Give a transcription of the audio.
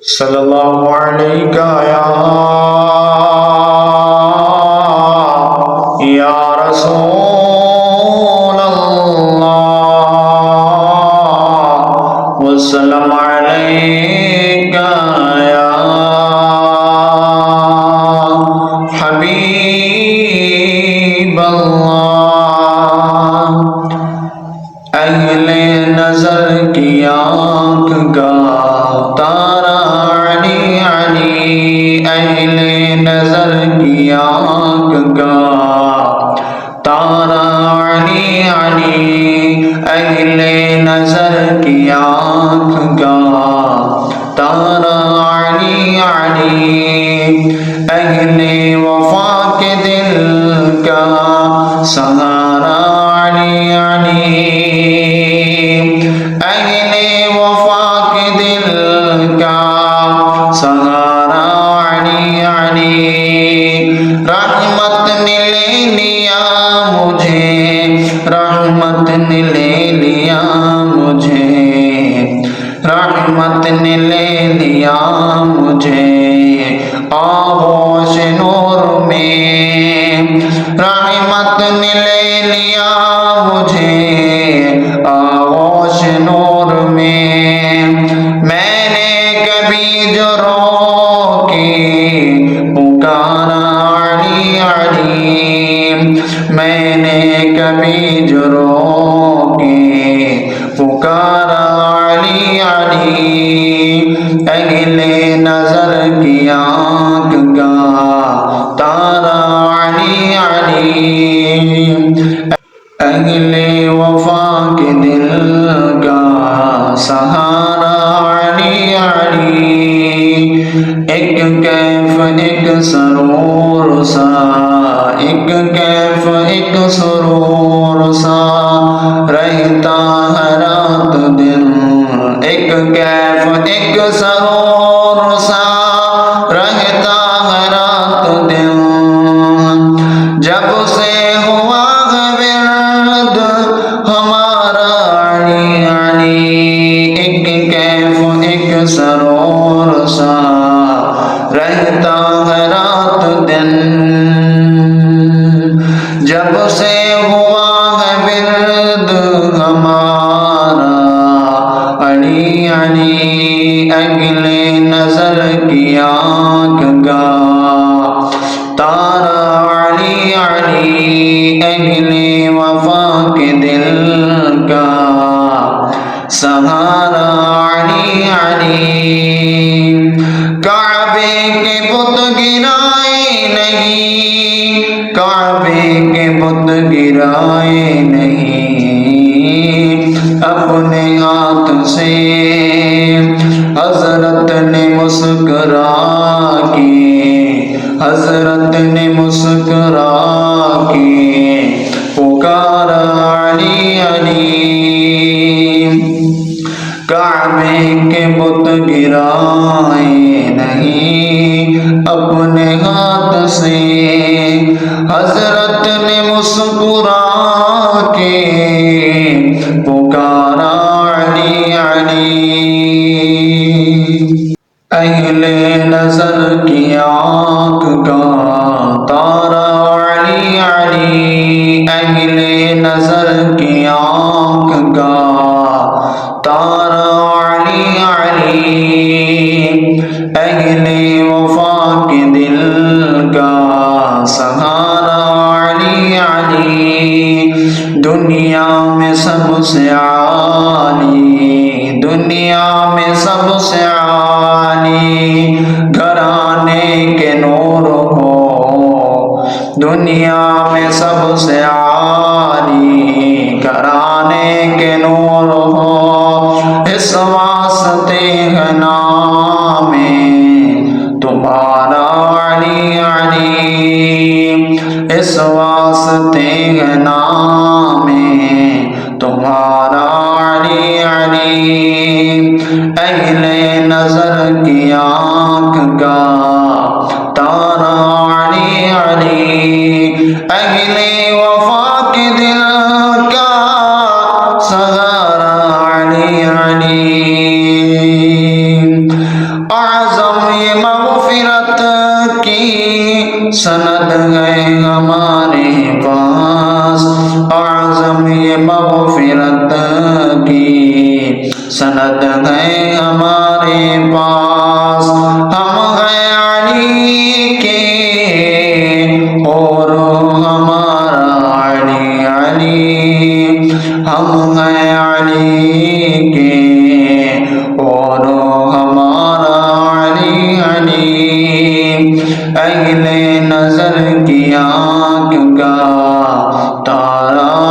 صلی اللہ علیہ یا رسول اللہ وسلم علیہ یا حبیب اللہ۔ اہل نظر کی آنکھ کا تارا علی علی، اہل نظر کی آنکھ کا تارا علی علی، اہل نظر کی آنکھ کا تارا علی علی، اہل وفا کے دل کا سہارا علی علی، اہل وفا کے دل کا سہارا علی علی۔ رحمت نے لے لیا مجھے، رحمت نے لے لیا مجھے، رحمت نے لے لیا مجھے آغوش نور میں، رحمت نے لے لیا مجھے آغوش نور میں۔ میں نے کبھی جو رو کے پکارا علی علی، میں نے کبھی جو رو کے پکارا علی علی، اہل نظر کی آنکھ کا تارا علی علی، اہل وفا کے دل کا سہارا علی علی۔ ایک کیف ایک سرور سا، ایک کیف ایک سرور سا رہتا ہے رات دن، ایک کیف ایک سرور سا رہتا ہے رات دن، جب سے ہوا ہے ورد ہمارا علی علی، ایک کیف ایک سرور سا رہتا ہے رات دن، جب سے ہوا ہے ورد ہمارا علی علی، اہل نظر کی آنکھ کا تارا علی علی، اہل وفا کے دل کا سہارا علی علی۔ کعبے کے بت گرائے نہیں، کعبے کے بت گرائے نہیں، اپنے ہاتھ سے حضرت نے مسکرا کے، حضرت نے مسکرا کے پکارا علی علی، کعبے کے بت گرائے نہیں، اپنے ہاتھ سے حضرت نے مسکرا کے پکارا علی علی، اہل نظر کی آنکھ کا تارا علی علی، اہل نظر کی آنکھ کا تارا علی علی، اہل وفا کے دل کا سہارا علی علی۔ دنیا میں سب سے عالی، دنیا میں سب سے عالی گھرانے کے نور ہو، دنیا میں سب سے عالی گھرانے کے نور ہو، اس واسطے ہے نام تمہارا علی علی، اس واسطے ہے نام تمہارا علی علی، اہل نظر کی آنکھ کا تارا علی علی، اہل وفا کے دل کا سہارا علی علی۔ سند ہے ہمارے پاس اعظم یہ مغفرت کی سند ہے ہمارے پاس ہم ہیں علی کے اور ہمارا علی علی ہم ہیں علی کے اور ہمارا علی علی اہل نظر کی آنکھ کا تارا